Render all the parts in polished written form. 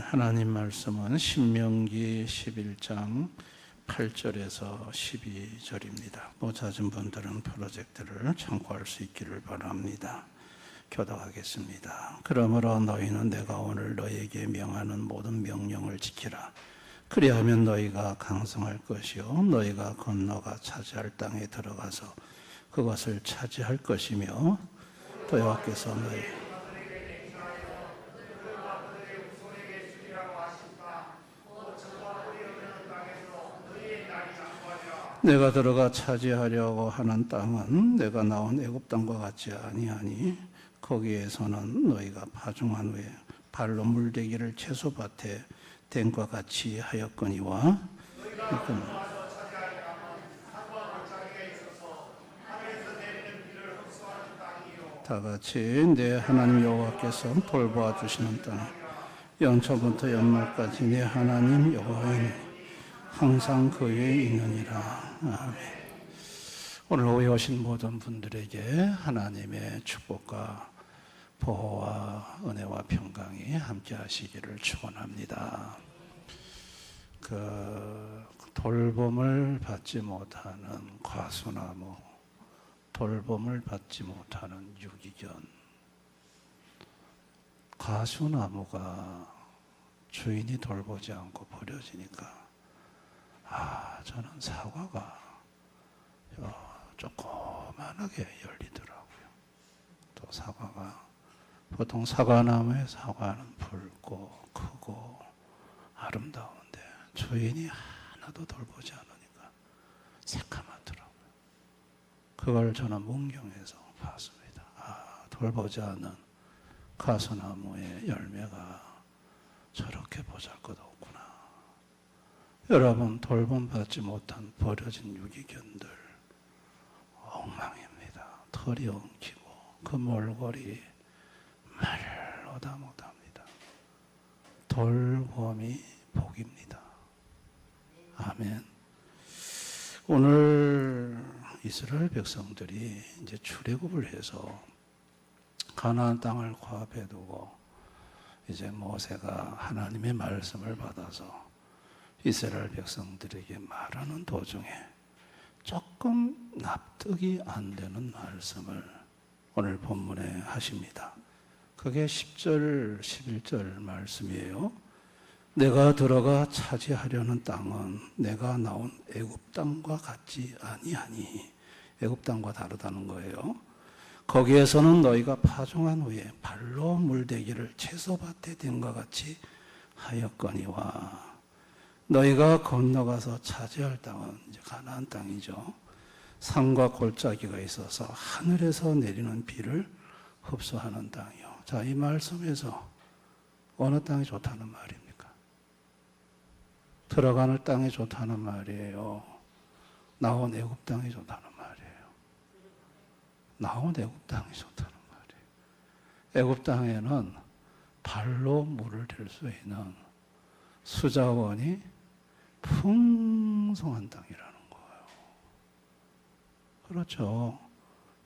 하나님 말씀은 신명기 11장 8절에서 12절입니다. 못 찾은 분들은 프로젝트를 참고할 수 있기를 바랍니다. 교독하겠습니다. 그러므로 너희는 내가 오늘 너희에게 명하는 모든 명령을 지키라. 그리하면 너희가 강성할 것이요 너희가 건너가 차지할 땅에 들어가서 그것을 차지할 것이며 또 여호와께서 너희 내가 들어가 차지하려고 하는 땅은 내가 나온 애굽 땅과 같지 아니하니 거기에서는 너희가 파종한 후에 발로 물대기를 채소밭에 댄과 같이 하였거니와 다 같이 내 하나님 여호와께서 돌보아 주시는 땅 영초부터 연말까지 내 하나님 여호와는 항상 그 위에 있느니라. 아멘. 오늘 오후에 오신 모든 분들에게 하나님의 축복과 보호와 은혜와 평강이 함께 하시기를 축원합니다. 돌봄을 받지 못하는 과수나무, 돌봄을 받지 못하는 유기견. 과수나무가 주인이 돌보지 않고 버려지니까 저는 사과가 조그만하게 열리더라고요. 또 사과가 보통 사과나무의 사과는 붉고 크고 아름다운데 주인이 하나도 돌보지 않으니까 새카맣더라고요. 그걸 저는 문경에서 봤습니다. 돌보지 않은 가수나무의 열매가 저렇게 보잘것없구나. 여러분, 돌봄받지 못한 버려진 유기견들 엉망입니다. 털이 엉키고 그 몰골이 말로 다 못합니다. 돌봄이 복입니다. 아멘. 오늘 이스라엘 백성들이 이제 출애굽을 해서 가나안 땅을 코앞에 두고 이제 모세가 하나님의 말씀을 받아서 이스라엘 백성들에게 말하는 도중에 조금 납득이 안 되는 말씀을 오늘 본문에 하십니다. 그게 10절, 11절 말씀이에요. 내가 들어가 차지하려는 땅은 내가 나온 애굽 땅과 같지 아니하니, 애굽 땅과 다르다는 거예요. 거기에서는 너희가 파종한 후에 발로 물대기를 채소밭에 댄과 같이 하였거니와 너희가 건너가서 차지할 땅은 이제 가나안 땅이죠. 산과 골짜기가 있어서 하늘에서 내리는 비를 흡수하는 땅이요. 자, 이 말씀에서 어느 땅이 좋다는 말입니까? 들어가는 땅이 좋다는 말이에요. 나온 애굽 땅이 좋다는 말이에요. 나온 애굽 땅이 좋다는 말이에요. 애굽 땅에는 발로 물을 댈 수 있는 수자원이 풍성한 땅이라는 거예요. 그렇죠.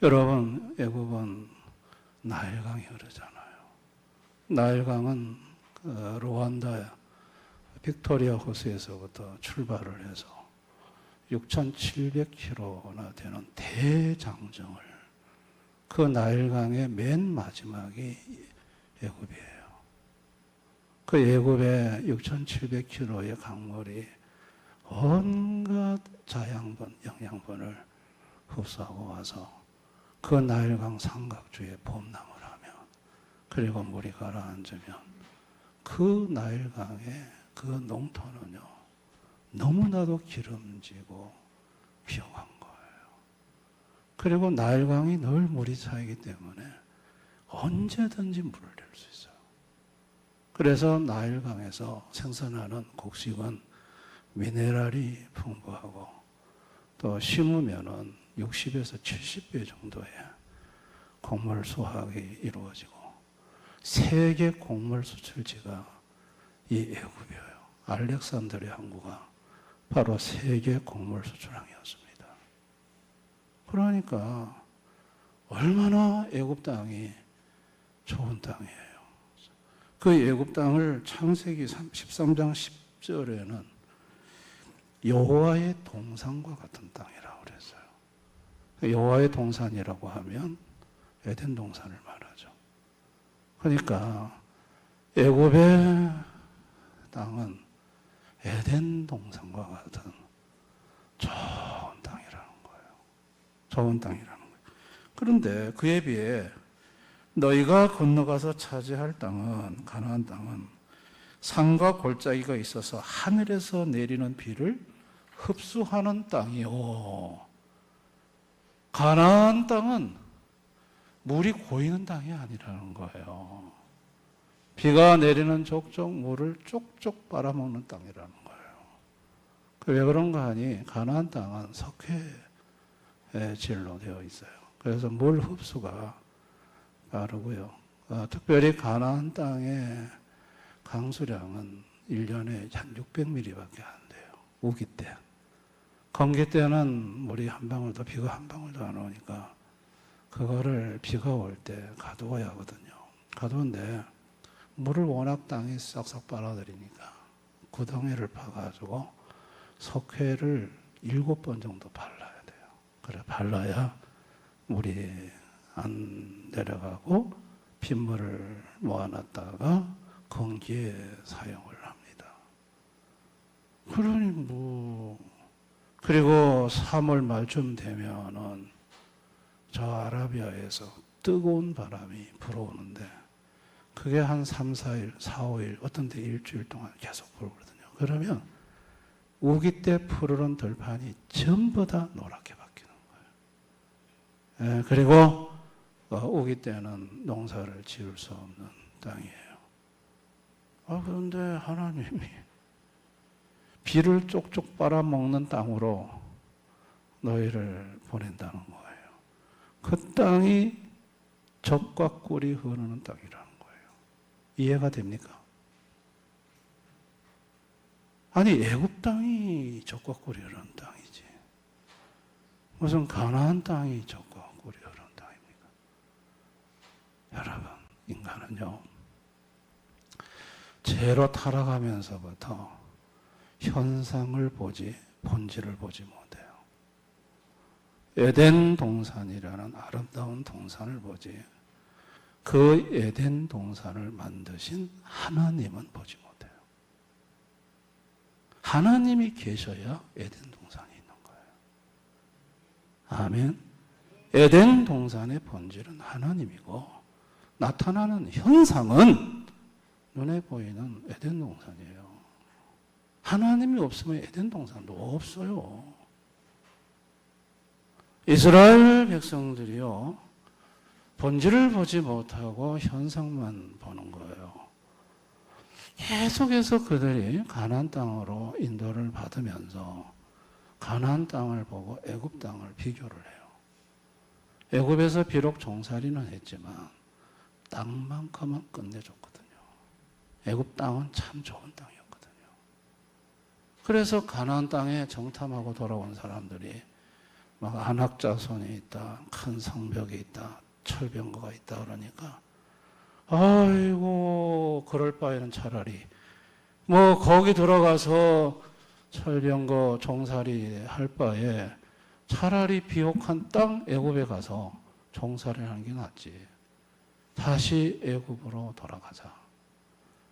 여러분, 애굽은 나일강이 흐르잖아요. 나일강은 루안다 빅토리아 호수에서부터 출발을 해서 6,700km나 되는 대장정을, 그 나일강의 맨 마지막이 애굽이에요. 그 애굽의 6,700km의 강물이 온갖 자양분, 영양분을 흡수하고 와서 그 나일강 삼각주에 봄나무를 하면, 그리고 물이 가라앉으면 그 나일강의 그 농토는요 너무나도 기름지고 비용한 거예요. 그리고 나일강이 늘 물이 차이기 때문에 언제든지 물을 댈 수 있어요. 그래서 나일강에서 생산하는 곡식은 미네랄이 풍부하고 또 심으면은 60에서 70배 정도의 곡물 수확이 이루어지고 세계 곡물 수출지가 이 애굽이에요. 알렉산드리아 항구가 바로 세계 곡물 수출항이었습니다. 그러니까 얼마나 애굽 땅이 좋은 땅이에요. 그 애굽 땅을 창세기 13장 10절에는 여호와의 동산과 같은 땅이라고 그랬어요. 여호와의 동산이라고 하면 에덴 동산을 말하죠. 그러니까 애굽의 땅은 에덴 동산과 같은 좋은 땅이라는 거예요. 좋은 땅이라는 거예요. 그런데 그에 비해 너희가 건너가서 차지할 땅은, 가나안 땅은 산과 골짜기가 있어서 하늘에서 내리는 비를 흡수하는 땅이요. 가나안 땅은 물이 고이는 땅이 아니라는 거예요. 비가 내리는 족족 물을 쪽쪽 빨아먹는 땅이라는 거예요. 왜 그런가 하니 가나안 땅은 석회의 질로 되어 있어요. 그래서 물 흡수가 빠르고요. 특별히 가나안 땅의 강수량은 1년에 한 600mm밖에 안 돼요. 우기 때. 건기 때는 물이 한 방울도, 비가 한 방울도 안 오니까 그거를 비가 올 때 가두어야 하거든요. 가두는데 물을 워낙 땅이 싹싹 빨아들이니까 구덩이를 파가지고 석회를 7번 정도 발라야 돼요. 그래 발라야 물이 안 내려가고 빗물을 모아놨다가 건기에 사용을 합니다. 그러니 그리고 3월 말쯤 되면은 저 아라비아에서 뜨거운 바람이 불어오는데 그게 한 3, 4일, 4, 5일, 어떤 데 일주일 동안 계속 불거든요. 그러면 우기 때 푸르른 들판이 전부 다 노랗게 바뀌는 거예요. 그리고 우기 때는 농사를 지을 수 없는 땅이에요. 그런데 하나님이 비를 쪽쪽 빨아먹는 땅으로 너희를 보낸다는 거예요. 그 땅이 젖과 꿀이 흐르는 땅이라는 거예요. 이해가 됩니까? 아니 애굽 땅이 젖과 꿀이 흐르는 땅이지 무슨 가나안 땅이 젖과 꿀이 흐르는 땅입니까? 여러분, 인간은요 죄로 타락하면서부터 현상을 보지 본질을 보지 못해요. 에덴 동산이라는 아름다운 동산을 보지 그 에덴 동산을 만드신 하나님은 보지 못해요. 하나님이 계셔야 에덴 동산이 있는 거예요. 아멘. 에덴 동산의 본질은 하나님이고 나타나는 현상은 눈에 보이는 에덴 동산이에요. 하나님이 없으면 에덴 동산도 없어요. 이스라엘 백성들이요 본질을 보지 못하고 현상만 보는 거예요. 계속해서 그들이 가나안 땅으로 인도를 받으면서 가나안 땅을 보고 애굽 땅을 비교를 해요. 애굽에서 비록 종살이는 했지만 땅만큼은 끝내줬거든요. 애굽 땅은 참 좋은 땅이었거든요. 그래서 가나안 땅에 정탐하고 돌아온 사람들이 막 안악자손이 있다, 큰 성벽이 있다, 철병거가 있다 그러니까 아이고 그럴 바에는 차라리 거기 들어가서 철병거 종살이 할 바에 차라리 비옥한 땅 애굽에 가서 종살이를 하는 게 낫지. 다시 애굽으로 돌아가자.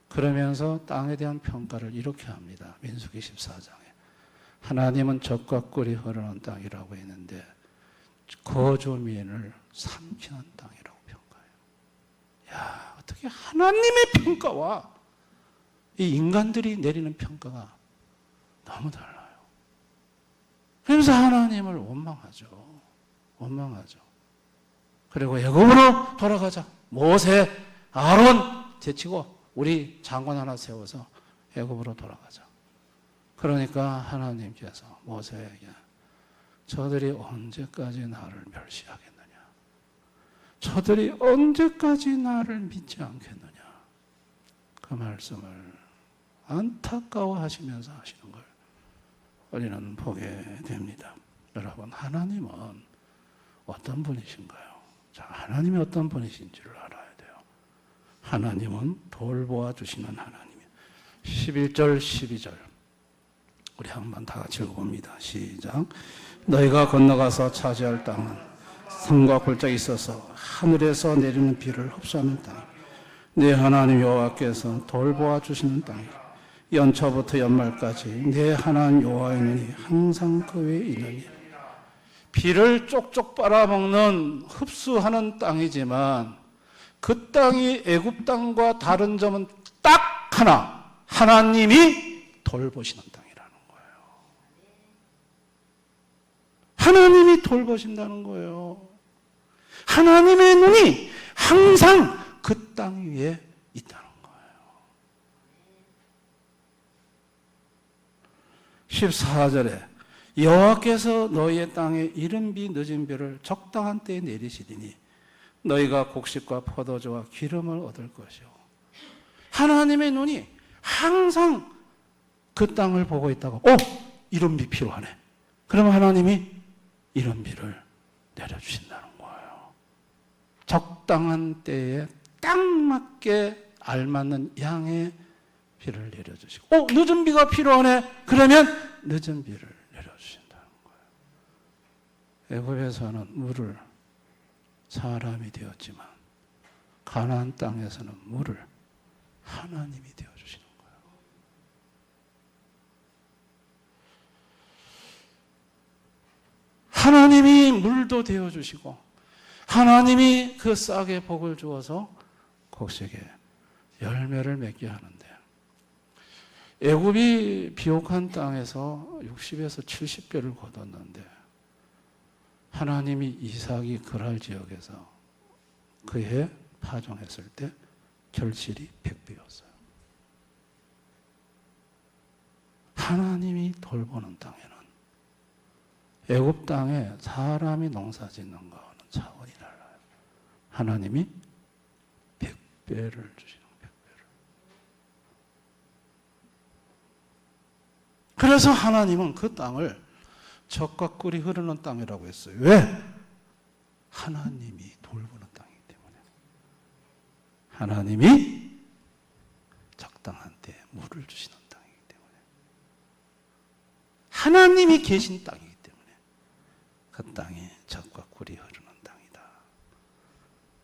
그러면서 땅에 대한 평가를 이렇게 합니다. 민수기 14장에 하나님은 젖과 꿀이 흐르는 땅이라고 했는데 거주민을 삼키는 땅이라고 평가해요. 야, 어떻게 하나님의 평가와 이 인간들이 내리는 평가가 너무 달라요. 그래서 하나님을 원망하죠. 원망하죠. 그리고 애굽으로 돌아가자. 모세, 아론 제치고 우리 장관 하나 세워서 애굽으로 돌아가자. 그러니까 하나님께서 모세에게 저들이 언제까지 나를 멸시하겠느냐? 저들이 언제까지 나를 믿지 않겠느냐? 그 말씀을 안타까워하시면서 하시는 걸 우리는 보게 됩니다. 여러분, 하나님은 어떤 분이신가요? 자, 하나님이 어떤 분이신지를 알아야 돼요. 하나님은 돌보아 주시는 하나님이에요. 11절 12절 우리 한번 다 같이 읽어봅니다. 시작. 너희가 건너가서 차지할 땅은 산과 골짜기 있어서 하늘에서 내리는 비를 흡수하는 땅이요 내 하나님 여호와께서 돌보아 주시는 땅이라. 연초부터 연말까지 내 하나님 여호와의 눈이 항상 그 위에 있느니. 비를 쪽쪽 빨아먹는 흡수하는 땅이지만 그 땅이 애굽 땅과 다른 점은 딱 하나, 하나님이 돌보시는 땅이라는 거예요. 하나님이 돌보신다는 거예요. 하나님의 눈이 항상 그 땅 위에 있다는 거예요. 14절에 여호와께서 너희의 땅에 이른 비 늦은 비를 적당한 때에 내리시리니 너희가 곡식과 포도주와 기름을 얻을 것이요. 하나님의 눈이 항상 그 땅을 보고 있다고 이런 비 필요하네. 그러면 하나님이 이런 비를 내려주신다는 거예요. 적당한 때에 딱 맞게 알맞는 양의 비를 내려주시고 늦은 비가 필요하네. 그러면 늦은 비를 내려주신다는 거예요. 애굽에서는 물을 사람이 되었지만 가나안 땅에서는 물을 하나님이 되어주시는 거예요. 하나님이 물도 되어주시고 하나님이 그 싹에 복을 주어서 곡식에 열매를 맺게 하는데 애굽이 비옥한 땅에서 60에서 70배를 거뒀는데 하나님이 이삭이 그랄 지역에서 그해 파종했을 때 결실이 100배였어요. 하나님이 돌보는 땅에는 애굽 땅에 사람이 농사 짓는 거는 차원이 달라요. 하나님이 100배를 주시는 100배를. 그래서 하나님은 그 땅을 젖과 꿀이 흐르는 땅이라고 했어요. 왜? 하나님이 돌보는 땅이기 때문에. 하나님이 적당한 때에 물을 주시는 땅이기 때문에. 하나님이 계신 땅이기 때문에 그 땅이 젖과 꿀이 흐르는 땅이다.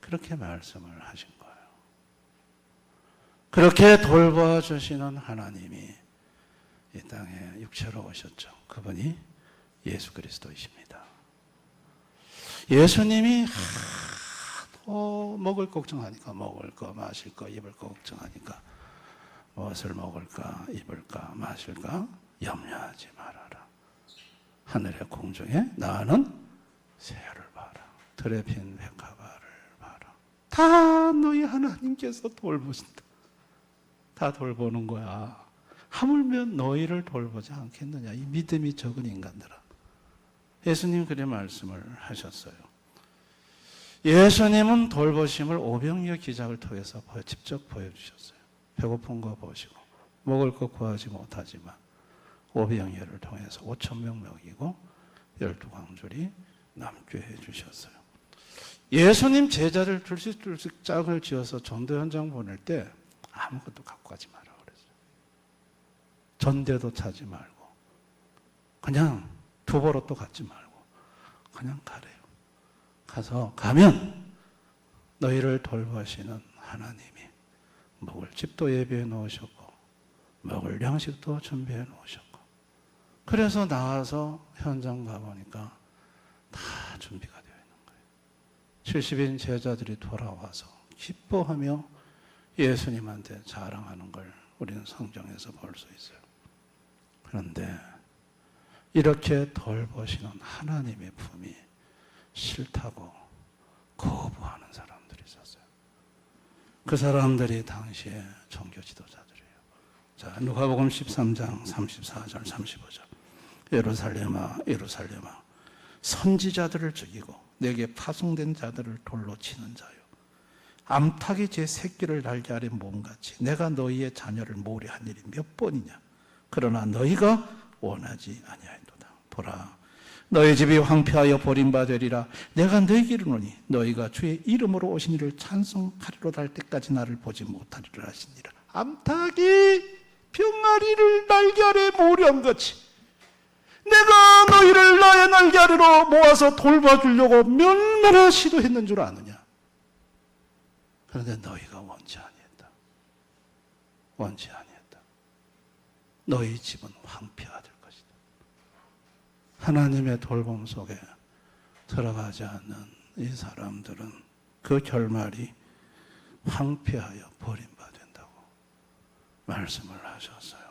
그렇게 말씀을 하신 거예요. 그렇게 돌보아 주시는 하나님이 이 땅에 육체로 오셨죠. 그분이 예수 그리스도이십니다. 예수님이 먹을 걱정하니까 먹을 거 마실 거 입을 거 걱정하니까 무엇을 먹을까 입을까 마실까 염려하지 말아라. 하늘의 공중에 나는 새를 봐라. 들에 핀 백합화를 봐라. 다 너희 하나님께서 돌보신다. 다 돌보는 거야. 하물며 너희를 돌보지 않겠느냐. 이 믿음이 적은 인간들아. 예수님 그런 말씀을 하셨어요. 예수님은 돌보심을 오병이어 기적을 통해서 직접 보여주셨어요. 배고픈 거 보시고 먹을 거 구하지 못하지만 오병이어를 통해서 5,000명 먹이고 12광줄이 남게 해주셨어요. 예수님 제자를 둘씩 짝을 지어서 전도 현장 보낼 때 아무것도 갖고 가지 마라 그랬어요. 전대도 차지 말고 그냥 두보로또 갖지 말고 그냥 가래요. 가면 너희를 돌보시는 하나님이 먹을 집도 예비해 놓으셨고 먹을 양식도 준비해 놓으셨고 그래서 나와서 현장 가보니까 다 준비가 되어 있는 거예요. 70인 제자들이 돌아와서 기뻐하며 예수님한테 자랑하는 걸 우리는 성경에서 볼 수 있어요. 그런데 이렇게 돌보시는 하나님의 품이 싫다고 거부하는 사람들이 있었어요. 그 사람들이 당시에 종교 지도자들이에요. 자, 누가복음 13장 34절 35절. 예루살렘아 예루살렘아 선지자들을 죽이고 내게 파송된 자들을 돌로 치는 자요. 암탉이 제 새끼를 날개 아래 몸같이 내가 너희의 자녀를 모래한 일이 몇 번이냐. 그러나 너희가 원하지 아니하였도다. 보라 너희 집이 황폐하여 버림받으리라. 내가 너희에게 이르노니 너희가 주의 이름으로 오신 이를 찬송하리로다 할 때까지 나를 보지 못하리라 하시니라. 암탉이 병아리를 날개 아래 모으려한 것이 내가 너희를 나의 날개 아래로 모아서 돌봐주려고 얼마나 시도했는 줄 아느냐. 그런데 너희가 원치 아니했다. 원치 아니했다. 너희 집은 황폐가 될 것이다. 하나님의 돌봄 속에 들어가지 않는 이 사람들은 그 결말이 황폐하여 버림받는다고 말씀을 하셨어요.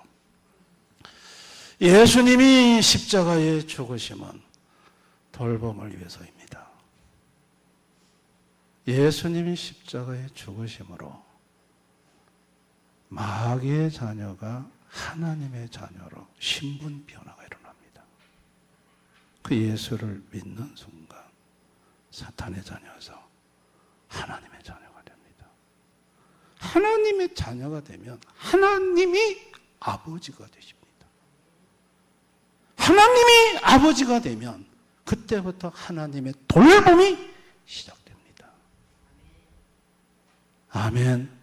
예수님이 십자가에 죽으심은 돌봄을 위해서입니다. 예수님이 십자가에 죽으심으로 마귀의 자녀가 하나님의 자녀로 신분 변화가 일어납니다. 그 예수를 믿는 순간 사탄의 자녀에서 하나님의 자녀가 됩니다. 하나님의 자녀가 되면 하나님이 아버지가 되십니다. 하나님이 아버지가 되면 그때부터 하나님의 돌봄이 시작됩니다. 아멘.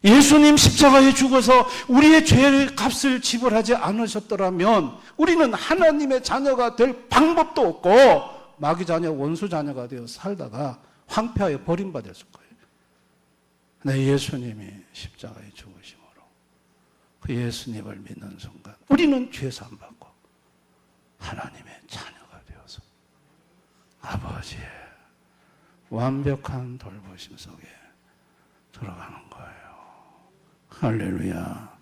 예수님 십자가에 죽어서 우리의 죄의 값을 지불하지 않으셨더라면 우리는 하나님의 자녀가 될 방법도 없고 마귀 자녀, 원수 자녀가 되어 살다가 황폐하여 버림받았을 거예요. 근데 예수님이 십자가에 죽으심으로 그 예수님을 믿는 순간 우리는 죄 사함 받고 하나님의 자녀가 되어서 아버지의 완벽한 돌보심 속에 들어가는 거예요. 할렐루야.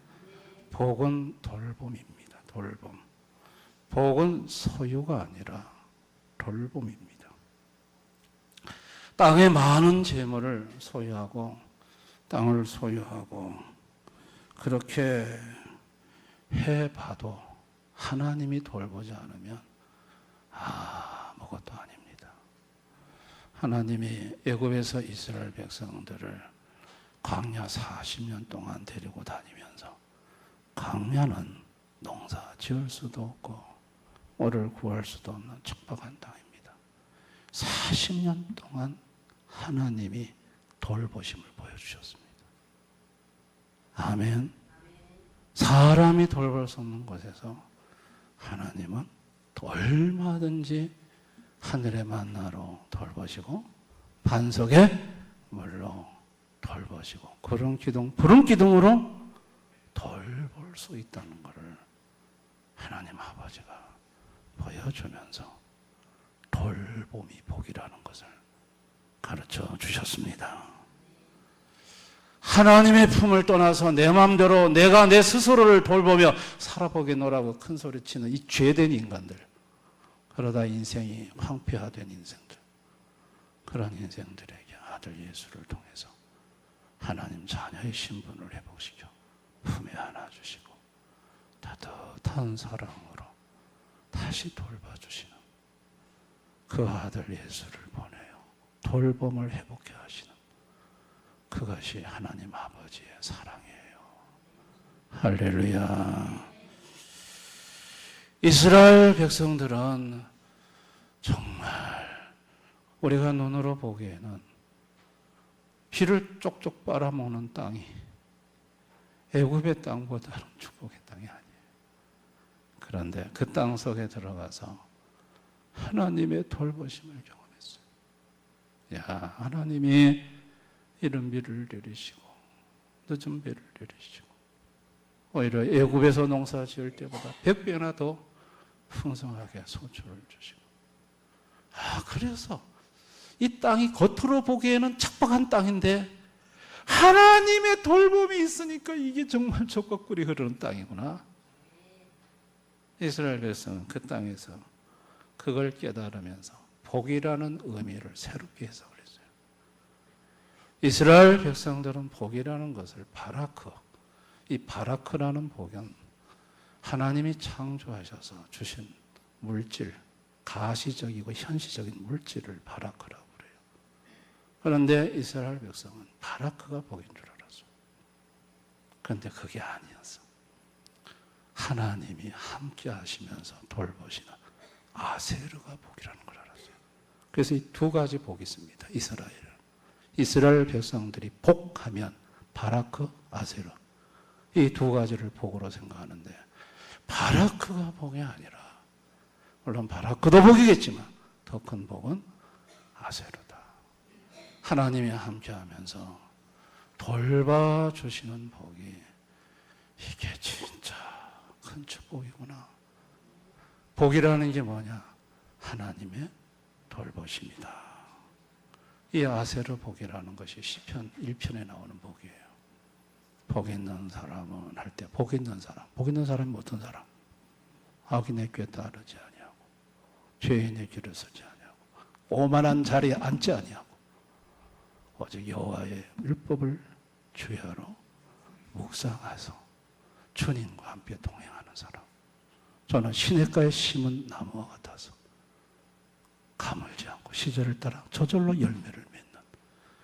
복은 돌봄입니다. 돌봄. 복은 소유가 아니라 돌봄입니다. 땅에 많은 재물을 소유하고 땅을 소유하고 그렇게 해봐도 하나님이 돌보지 않으면 아무것도 아닙니다. 하나님이 애굽에서 이스라엘 백성들을 광야 40년 동안 데리고 다니면서 광야는 농사 지을 수도 없고 오를 구할 수도 없는 척박한 땅입니다. 40년 동안 하나님이 돌보심을 보여주셨습니다. 아멘. 사람이 돌볼 수 없는 곳에서 하나님은 얼마든지 하늘의 만나로 돌보시고 반석의 물로 돌보시고 구름 기둥, 부름 기둥으로 돌볼 수 있다는 것을 하나님 아버지가 보여주면서 돌봄이 복이라는 것을 가르쳐 주셨습니다. 하나님의 품을 떠나서 내 마음대로 내가 내 스스로를 돌보며 살아보겠노라고 큰 소리치는 이 죄된 인간들, 그러다 인생이 황폐화된 인생들, 그런 인생들에게 아들 예수를 통해서 하나님 자녀의 신분을 회복시켜 품에 안아주시고 따뜻한 사랑으로 다시 돌봐주시는 그 아들 예수를 보내요. 돌봄을 회복해 하시는 그것이 하나님 아버지의 사랑이에요. 할렐루야. 이스라엘 백성들은 정말 우리가 눈으로 보기에는 피를 쪽쪽 빨아먹는 땅이 애굽의 땅보다는 축복의 땅이 아니에요. 그런데 그 땅 속에 들어가서 하나님의 돌보심을 경험했어요. 야, 하나님이 이른 비를 내리시고 늦은 비를 내리시고 오히려 애굽에서 농사 지을 때보다 100배나 더 풍성하게 소출을 주시고 그래서 이 땅이 겉으로 보기에는 척박한 땅인데 하나님의 돌봄이 있으니까 이게 정말 젖과 꿀이 흐르는 땅이구나. 이스라엘 백성은 그 땅에서 그걸 깨달으면서 복이라는 의미를 새롭게 해석을 했어요. 이스라엘 백성들은 복이라는 것을 바라크, 이 바라크라는 복은 하나님이 창조하셔서 주신 물질, 가시적이고 현시적인 물질을 바라크라고 그래요. 그런데 이스라엘 백성은 바라크가 복인 줄 알았어요. 그런데 그게 아니었어. 하나님이 함께 하시면서 돌보시는 아세르가 복이라는 걸 알았어요. 그래서 이 두 가지 복이 있습니다. 이스라엘 백성들이 복하면 바라크, 아세르, 이 두 가지를 복으로 생각하는데, 바라크가 복이 아니라, 물론 바라크도 복이겠지만 더 큰 복은 아세르다. 하나님이 함께하면서 돌봐주시는 복이, 이게 진짜 큰 축복이구나. 복이라는 게 뭐냐? 하나님의 돌보심이다. 이 아세르 복이라는 것이 시편 1편에 나오는 복이에요. 복 있는 사람은 할 때, 복 있는 사람이 어떤 사람? 악인의 꾀 따르지 아니하고, 죄인의 길을 서지 아니하고, 오만한 자리에 앉지 아니하고, 오직 여호와의 율법을 주야로 묵상해서 주님과 함께 동행하는 사람. 저는 시냇가에 심은 나무와 같아서 가물지 않고 시절을 따라 저절로 열매를 맺는,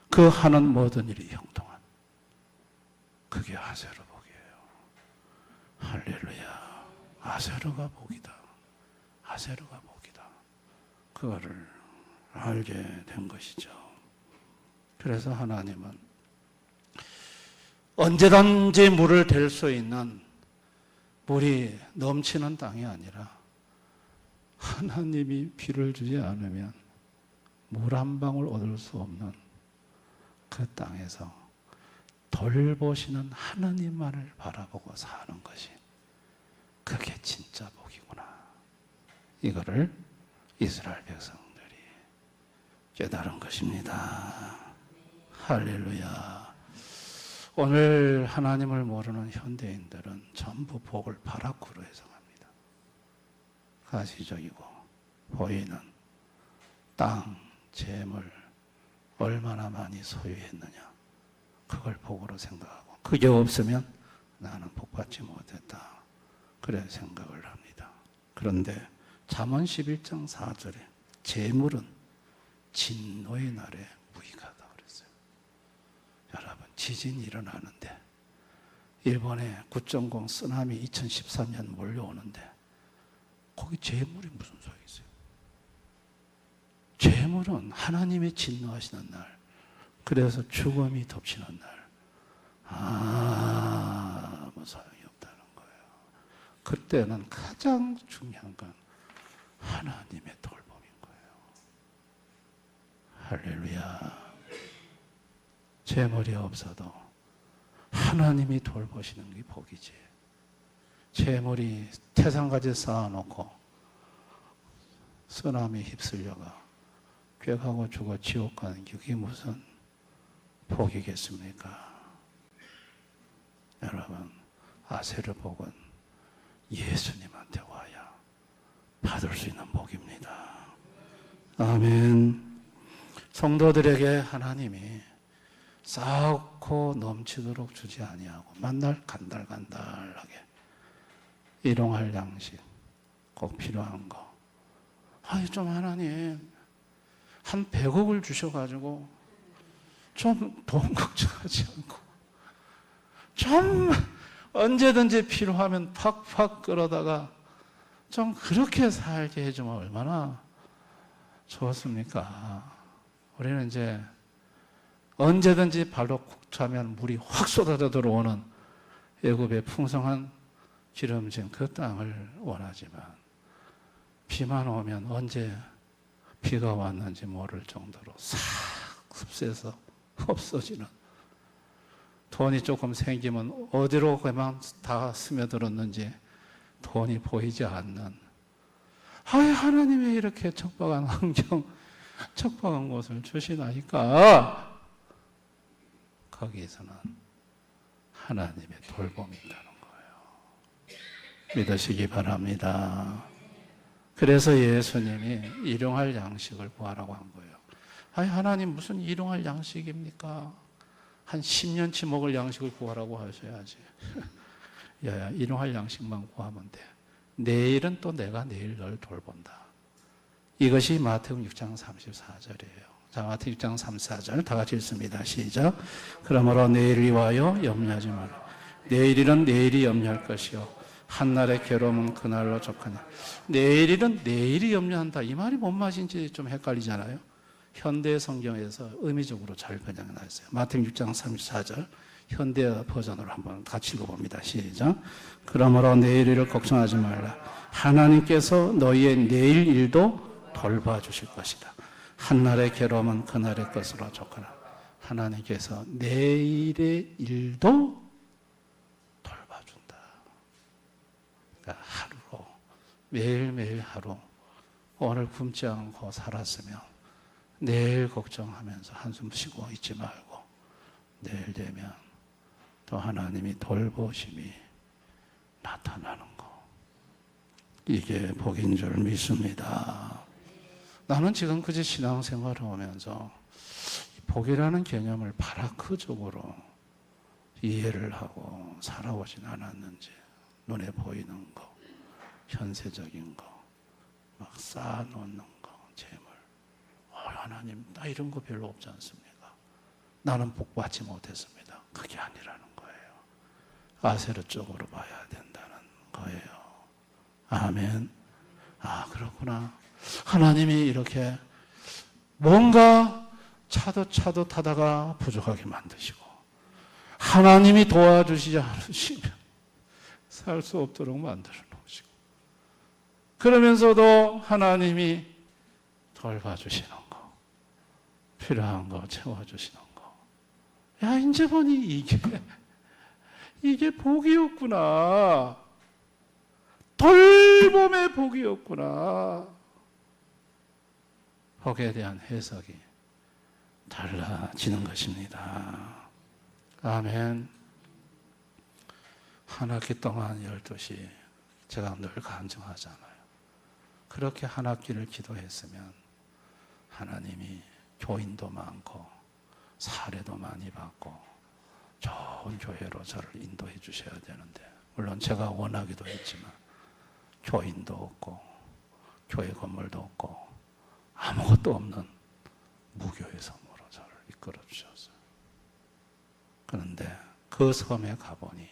그 하는 모든 일이 형통한, 그게 아세르 복이에요. 할렐루야. 아세르가 복이다. 아세르가 복이다. 그거를 알게 된 것이죠. 그래서 하나님은 언제든지 물을 댈 수 있는, 물이 넘치는 땅이 아니라, 하나님이 비를 주지 않으면 물 한 방울 얻을 수 없는 그 땅에서 돌보시는 하나님만을 바라보고 사는 것이, 그게 진짜 복이구나. 이거를 이스라엘 백성들이 깨달은 것입니다. 할렐루야. 오늘 하나님을 모르는 현대인들은 전부 복을 바라크로 해석합니다. 가시적이고 보이는 땅, 재물, 얼마나 많이 소유했느냐, 그걸 복으로 생각하고, 그게 없으면 나는 복받지 못했다, 그래 생각을 합니다. 그런데 잠언 11장 4절에 재물은 진노의 날에 무익하다 그랬어요. 여러분, 지진이 일어나는데, 일본에 9.0 쓰나미 2013년 몰려오는데, 거기 재물이 무슨 소용이 있어요? 재물은 하나님의 진노하시는 날, 그래서 죽음이 덮치는 날, 아무 소용이 없다는 거예요. 그때는 가장 중요한 건 하나님의 돌봄인 거예요. 할렐루야. 재물이 없어도 하나님이 돌보시는 게 복이지. 재물이 태산까지 쌓아놓고 쓰나미 휩쓸려가 꾀가고 죽어 지옥 가는 게 그게 무슨 복이겠습니까? 여러분, 아세르 복은 예수님한테 와야 받을 수 있는 복입니다. 아멘. 성도들에게 하나님이 쌓고 넘치도록 주지 아니하고 만날 간달간달하게 일용할 양식, 꼭 필요한 거. 아니, 좀 하나님, 한 100억을 주셔가지고 좀 돈 걱정하지 않고 좀 언제든지 필요하면 팍팍 끌어다가 좀 그렇게 살게 해주면 얼마나 좋습니까? 우리는 이제 언제든지 발로 쿡 차면 물이 확 쏟아져 들어오는 애굽의 풍성한 기름진 그 땅을 원하지만, 비만 오면 언제 비가 왔는지 모를 정도로 싹 흡수해서 없어지는, 돈이 조금 생기면 어디로 그만 다 스며들었는지 돈이 보이지 않는, 하나님이 이렇게 척박한 환경, 척박한 곳을 주시나이까? 거기에서는 하나님의 돌봄이 있다는 거예요. 믿으시기 바랍니다. 그래서 예수님이 일용할 양식을 구하라고 한 거예요. 하나님 무슨 일용할 양식입니까? 한 10년치 먹을 양식을 구하라고 하셔야지. 야, 일용할 양식만 구하면 돼. 내일은 또 내가 내일 널 돌본다. 이것이 마태복음 6장 34절이에요. 자, 마태복음 6장 34절 다 같이 읽습니다. 시작. 그러므로 내일을 위하여 염려하지 마라. 내일은 내일이 염려할 것이요 한날의 괴로움은 그날로 족하냐. 내일은 내일이 염려한다. 이 말이 뭔 말인지 좀 헷갈리잖아요. 현대 성경에서 의미적으로 잘 번역해 놨어요. 마태복음 6장 34절 현대 버전으로 한번 같이 읽어봅니다. 시작. 그러므로 내일 일을 걱정하지 말라. 하나님께서 너희의 내일 일도 돌봐주실 것이다. 한날의 괴로움은 그날의 것으로 족하라. 하나님께서 내일의 일도 돌봐준다. 그러니까 하루로 매일매일 하루 오늘 굶지 않고 살았으면 내일 걱정하면서 한숨 쉬고 있지 말고 내일 되면 또 하나님이 돌보심이 나타나는 거. 이게 복인 줄 믿습니다. 나는 지금까지 신앙생활을 하면서 복이라는 개념을 바라크적으로 이해를 하고 살아오진 않았는지 눈에 보이는 거, 현세적인 거, 막 쌓아놓는 거, 재물. 하나님, 나 이런 거 별로 없지 않습니까? 나는 복 받지 못했습니다. 그게 아니라는 거예요. 아세르 쪽으로 봐야 된다는 거예요. 아멘. 아, 그렇구나. 하나님이 이렇게 뭔가 차도 타다가 부족하게 만드시고 하나님이 도와주시지 않으시면 살 수 없도록 만들어 놓으시고 그러면서도 하나님이 돌봐주시는 거, 필요한 거 채워주시는 거. 야, 이제 보니 이게 복이었구나. 돌봄의 복이었구나. 복에 대한 해석이 달라지는 것입니다. 아멘. 한 학기 동안 12시 제가 늘 간증하잖아요. 그렇게 한 학기를 기도했으면 하나님이 교인도 많고 사례도 많이 받고 좋은 교회로 저를 인도해 주셔야 되는데 물론 제가 원하기도 했지만 교인도 없고 교회 건물도 없고 아무것도 없는 무교의 섬으로 저를 이끌어 주셨어요. 그런데 그 섬에 가보니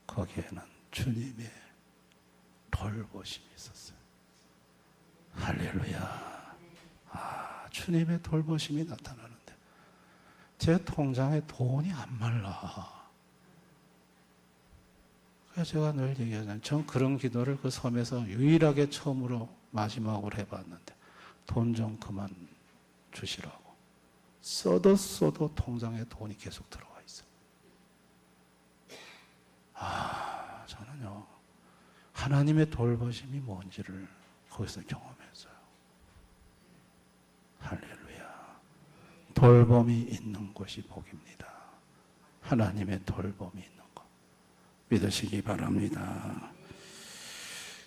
거기에는 주님의 돌보심이 있었어요. 할렐루야. 아, 주님의 돌보심이 나타나는데 제 통장에 돈이 안 말라. 그래서 제가 늘 얘기하잖아요. 전 그런 기도를 그 섬에서 유일하게 처음으로 마지막으로 해봤는데 돈 좀 그만 주시라고. 써도 통장에 돈이 계속 들어와 있어요. 아, 저는요 하나님의 돌보심이 뭔지를 거기서 경험했어요. 할렐루야. 돌봄이 있는 곳이 복입니다. 하나님의 돌봄이 있는 것 믿으시기 바랍니다.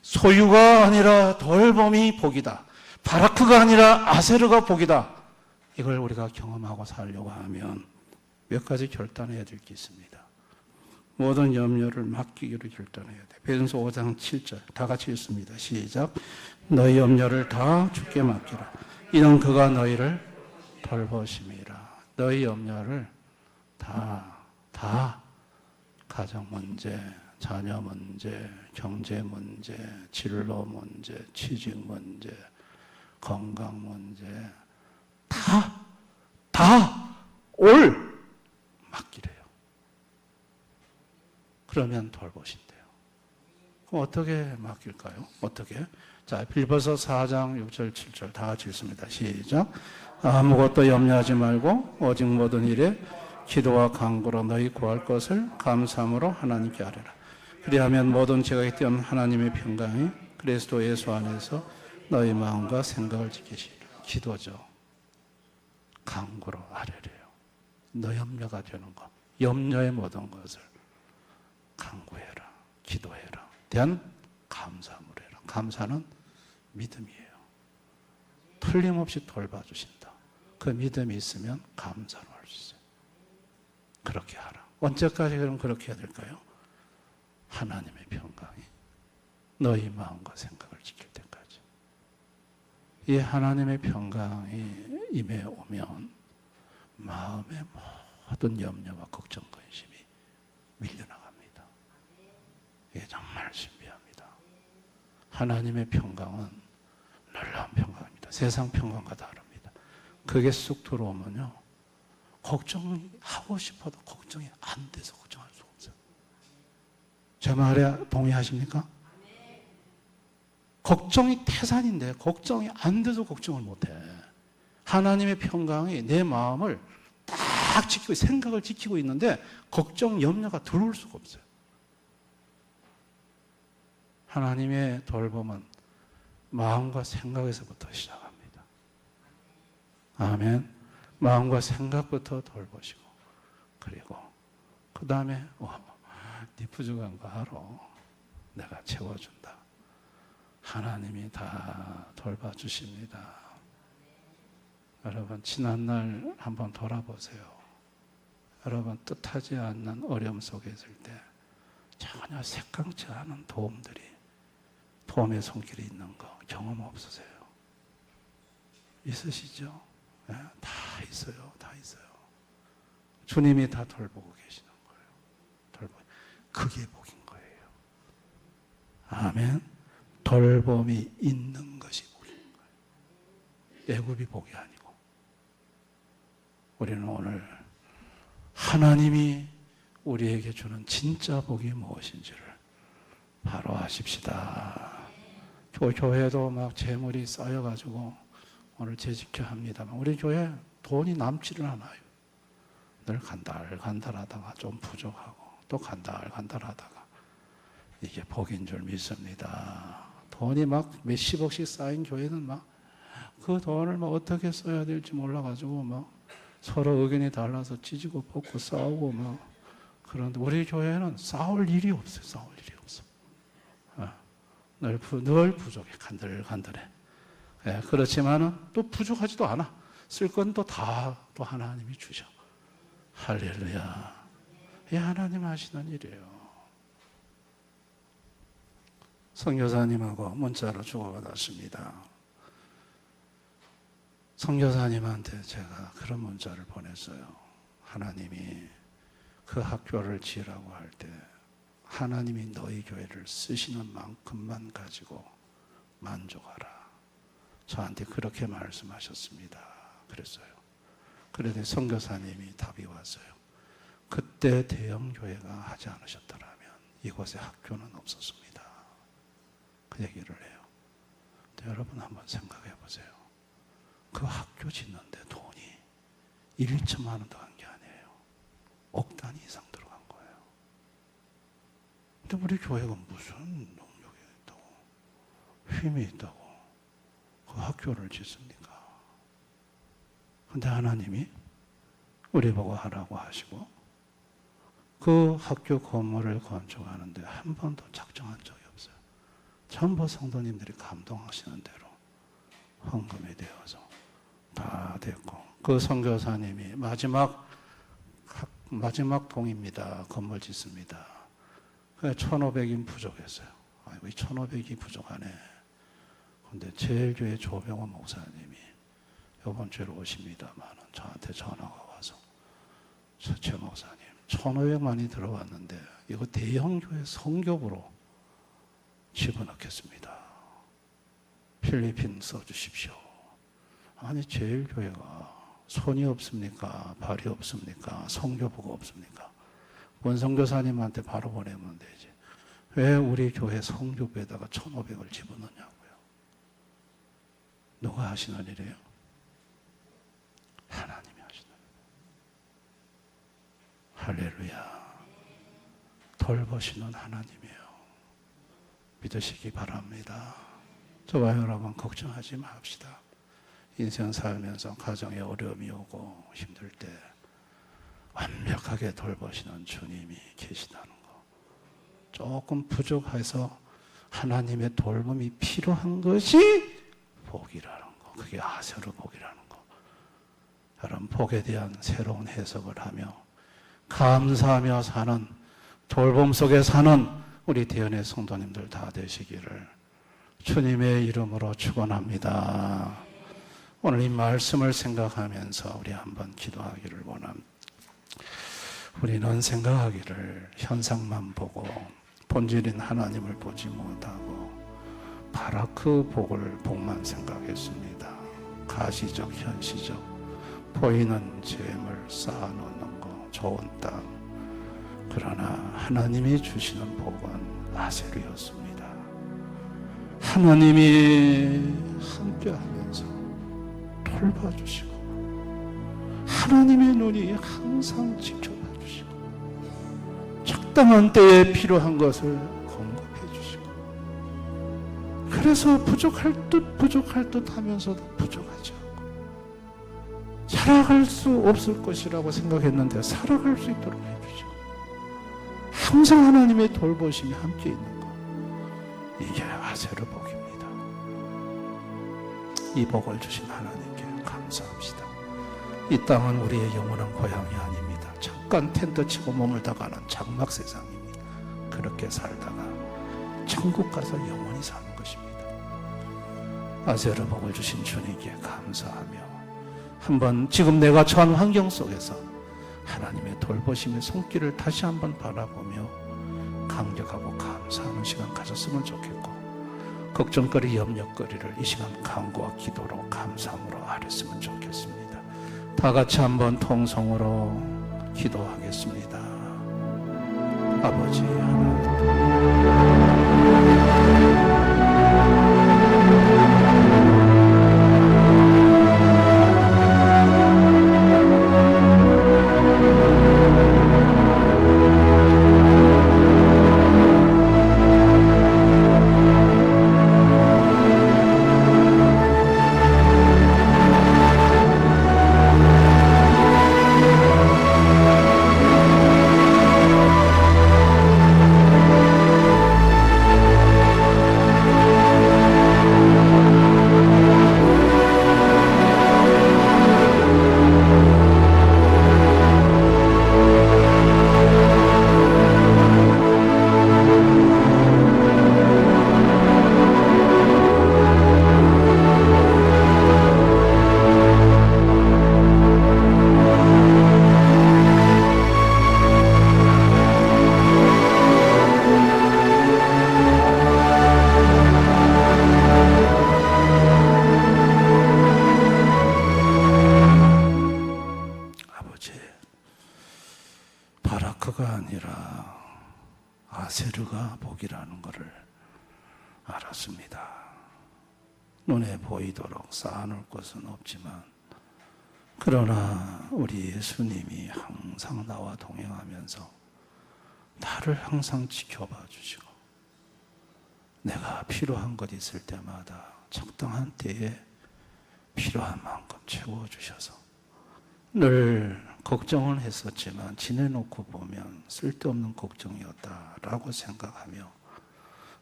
소유가 아니라 돌봄이 복이다. 바라크가 아니라 아세르가 복이다. 이걸 우리가 경험하고 살려고 하면 몇 가지 결단해야 될 게 있습니다. 모든 염려를 맡기기로 결단해야 돼. 베드로서 5장 7절 다 같이 읽습니다. 시작. 너희 염려를 다 주께 맡기라. 이는 그가 너희를 돌보심이라. 너희 염려를 다 가정 문제, 자녀 문제, 경제 문제, 진로 문제, 취직 문제, 건강 문제 다 올 맡기래요. 그러면 돌보신대요. 그럼 어떻게 맡길까요? 어떻게? 자, 빌보서 4장 6절 7절 다 같이 읽습니다. 시작. 아무것도 염려하지 말고 오직 모든 일에 기도와 간구로 너희 구할 것을 감사함으로 하나님께 아뢰라. 그리하면 모든 죄가 뛰어난 하나님의 평강이 그리스도 예수 안에서 너희 마음과 생각을 지키시리라. 기도죠. 간구로 아뢰래요. 너 염려가 되는 것, 염려의 모든 것을 간구해라, 기도해라. 대한 감사함을 해라. 감사는 믿음이에요. 틀림없이 돌봐주신다. 그 믿음이 있으면 감사로 할 수 있어요. 그렇게 하라. 언제까지 그럼 그렇게 해야 될까요? 하나님의 평강이 너희 마음과 생각을 지킬 때까지. 이 하나님의 평강이 임해 오면 마음의 모든 염려와 걱정, 근심이 밀려나갑니다. 이게 정말 하나님의 평강은 놀라운 평강입니다. 세상 평강과 다릅니다. 그게 쑥 들어오면요, 걱정하고 싶어도 걱정이 안 돼서 걱정할 수가 없어요. 제 말에 동의하십니까? 걱정이 태산인데 걱정이 안 돼서 걱정을 못해. 하나님의 평강이 내 마음을 딱 지키고 생각을 지키고 있는데 걱정, 염려가 들어올 수가 없어요. 하나님의 돌봄은 마음과 생각에서부터 시작합니다. 아멘. 마음과 생각부터 돌보시고, 그리고 그 다음에 네 부족한 거 알아. 내가 채워준다. 하나님이 다 돌봐주십니다. 여러분, 지난날 한번 돌아보세요. 여러분, 뜻하지 않는 어려움 속에 있을 때 전혀 색강치 않은 도움의 손길이 있는 거 경험 없으세요? 있으시죠? 네, 다 있어요. 다 있어요. 주님이 다 돌보고 계시는 거예요. 그게 복인 거예요. 아멘. 돌봄이 있는 것이 복인 거예요. 애굽이 복이 아니고. 우리는 오늘 하나님이 우리에게 주는 진짜 복이 무엇인지를 바로 아십시다. 교회도 막 재물이 쌓여가지고 오늘 재직해야 합니다만 우리 교회 돈이 남지를 않아요. 늘 간달하다가 좀 부족하고 또 간달하다가 이게 복인 줄 믿습니다. 돈이 막 몇십억씩 쌓인 교회는 막 그 돈을 막 어떻게 써야 될지 몰라가지고 막 서로 의견이 달라서 찢고 벗고 싸우고 막 그런데 우리 교회는 싸울 일이 없어요. 싸울 일이 없어. 늘 부족해. 간들간들해. 예, 그렇지만은 또 부족하지도 않아. 쓸 건 또 다 또 하나님이 주셔. 할렐루야. 이 하나님 하시는 일이에요. 선교사님하고 문자로 주고받았습니다. 선교사님한테 제가 그런 문자를 보냈어요. 하나님이 그 학교를 지으라고 할 때 하나님이 너희 교회를 쓰시는 만큼만 가지고 만족하라. 저한테 그렇게 말씀하셨습니다. 그랬어요. 그런데 선교사님이 답이 왔어요. 그때 대형교회가 하지 않으셨더라면 이곳에 학교는 없었습니다. 그 얘기를 해요. 근데 여러분 한번 생각해 보세요. 그 학교 짓는데 돈이 1,2천만 원 더 한 게 아니에요. 억 단위 이상 들어간 거예요. 근데 우리 교회가 무슨 능력이 있다고, 힘이 있다고 그 학교를 짓습니까? 근데 하나님이 우리 보고 하라고 하시고 그 학교 건물을 건축하는데 한 번도 작정한 적이 없어요. 전부 성도님들이 감동하시는 대로 헌금이 되어서 다 됐고, 그 선교사님이 마지막 동입니다. 건물 짓습니다. 1,500인 부족했어요. 아이고, 1,500이 부족하네. 근데 제일교회 조병호 목사님이 이번 주에 오십니다만 저한테 전화가 와서 최 목사님 1,500만이 들어왔는데 이거 대형교회 성교부로 집어넣겠습니다. 필리핀 써주십시오. 아니, 제일교회가 손이 없습니까? 발이 없습니까? 성교부가 없습니까? 원성교사님한테 바로 보내면 되지. 왜 우리 교회 성교부에다가 1,500을 집어넣냐고요. 누가 하시는 일이에요? 하나님이 하시는 일이에요. 할렐루야. 돌보시는 하나님이에요. 믿으시기 바랍니다. 저와 여러분 걱정하지 맙시다. 인생 살면서 가정에 어려움이 오고 힘들 때 완벽하게 돌보시는 주님이 계시다는 거. 조금 부족해서 하나님의 돌봄이 필요한 것이 복이라는 거. 그게 아세르 복이라는 거. 여러분, 복에 대한 새로운 해석을 하며 감사하며 사는, 돌봄 속에 사는 우리 대연의 성도님들 다 되시기를 주님의 이름으로 축원합니다. 오늘 이 말씀을 생각하면서 우리 한번 기도하기를 원합니다. 우리는 생각하기를 현상만 보고 본질인 하나님을 보지 못하고 바라크 복만 생각했습니다. 가시적, 현시적, 보이는 재물 쌓아놓는 거, 좋은 땅. 그러나 하나님이 주시는 복은 아셀이었습니다. 하나님이 함께하면서 돌봐주시고 하나님의 눈이 항상 지켜봐 주시고 적당한 때에 필요한 것을 공급해 주시고 그래서 부족할 듯 하면서도 부족하지 않고 살아갈 수 없을 것이라고 생각했는데 살아갈 수 있도록 해주시고 항상 하나님의 돌보심이 함께 있는 것, 이게 아세르 복입니다. 이 복을 주신 하나님께 감사합시다. 이 땅은 우리의 영원한 고향이 아닙니다. 잠깐 텐트 치고 머물다 가는 장막 세상입니다. 그렇게 살다가 천국 가서 영원히 사는 것입니다. 아세르 복을 주신 주님께 감사하며 한번 지금 내가 처한 환경 속에서 하나님의 돌보심의 손길을 다시 한번 바라보며 감격하고 감사하는 시간 가졌으면 좋겠고 걱정거리, 염려거리를 이 시간 간구와 기도로 감사함으로 아뢰었으면 좋겠습니다. 다 같이 한번 통성으로 기도하겠습니다. 아버지 하나님, 바라크가 아니라 아세르가 복이라는 것을 알았습니다. 눈에 보이도록 쌓아놓을 것은 없지만 그러나 우리 예수님이 항상 나와 동행하면서 나를 항상 지켜봐 주시고 내가 필요한 것 있을 때마다 적당한 때에 필요한 만큼 채워주셔서 늘 걱정은 했었지만 지내놓고 보면 쓸데없는 걱정이었다라고 생각하며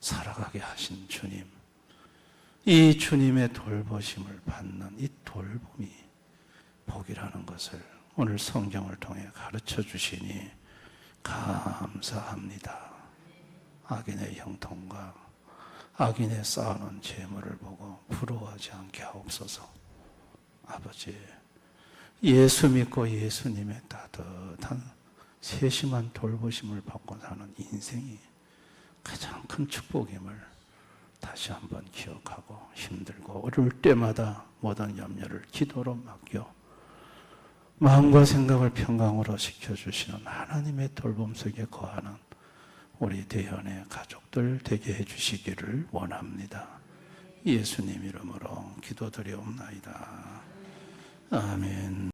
살아가게 하신 주님, 이 주님의 돌보심을 받는 이 돌봄이 복이라는 것을 오늘 성경을 통해 가르쳐 주시니 감사합니다. 악인의 형통과 악인의 쌓아놓은 재물을 보고 부러워하지 않게 하옵소서. 아버지, 예수 믿고 예수님의 따뜻한 세심한 돌보심을 받고 사는 인생이 가장 큰 축복임을 다시 한번 기억하고 힘들고 어려울 때마다 모든 염려를 기도로 맡겨 마음과 생각을 평강으로 시켜주시는 하나님의 돌봄 속에 거하는 우리 대현의 가족들 되게 해주시기를 원합니다. 예수님 이름으로 기도드리옵나이다. 아멘.